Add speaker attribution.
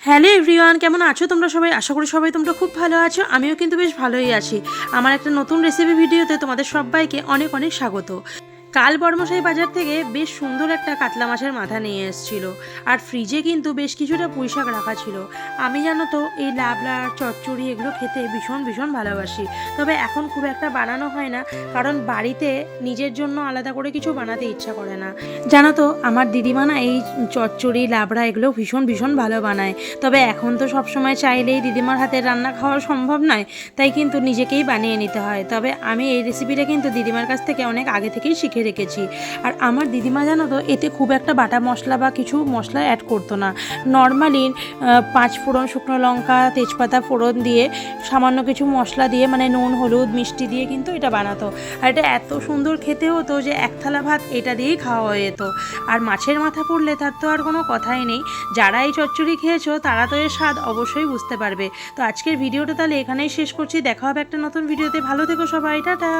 Speaker 1: Hello everyone, কেমন আছো তোমরা সবাই? আশা করি সবাই তোমরা খুব ভালো আছো। আমিও কিন্তু বেশ ভালোই আছি। আমার একটা নতুন রেসিপি ভিডিওতে তোমাদের সবাইকে অনেক অনেক স্বাগত। কাল বর্মশাই বাজার থেকে বেশ সুন্দর একটা কাতলা মাছের মাথা নিয়ে এসেছিল, আর ফ্রিজে কিন্তু বেশ কিছুটা পুঁই শাক রাখা ছিল। আমি জানো তো এই লাবড়া চচ্চড়ি এগুলো খেতে ভীষণ ভীষণ ভালোবাসি, তবে এখন খুব একটা বানানো হয় না, কারণ বাড়িতে নিজের জন্য আলাদা করে কিছু বানাতে ইচ্ছা করে না। জানো তো আমার দিদিমা না এই চচ্চড়ি লাবড়া এগুলো ভীষণ ভীষণ ভালো বানায়, তবে এখন তো সবসময় চাইলেই দিদিমার হাতের রান্না খাওয়া সম্ভব নয়, তাই কিন্তু নিজেকেই বানিয়ে নিতে হয়। তবে আমি এই রেসিপিটা কিন্তু দিদিমার কাছ থেকে অনেক আগে থেকেই শিখে রেখেছি। আর আমার দিদিমা জানো তো এতে খুব একটা বাটা মশলা বা কিছু মশলা অ্যাড করতো না। নর্মালি 5 ফোড়ন, শুকনো লঙ্কা, তেজপাতা ফোড়ন দিয়ে সামান্য কিছু মশলা দিয়ে, মানে নুন হলুদ মিষ্টি দিয়ে কিন্তু এটা বানাতো। আর এটা এত সুন্দর খেতে হতো যে এক থালা ভাত এটা দিয়েই খাওয়া হয়ে যেত। আর মাছের মাথা পড়লে তার তো আর কোনো কথাই নেই। যারা এই চচ্চড়ি খেয়েছো তারা তো এর স্বাদ অবশ্যই বুঝতে পারবে। তো আজকের ভিডিওটা তাহলে এখানেই শেষ করছি। দেখা হবে একটা নতুন ভিডিওতে। ভালো থেকো সবাই, টাটা।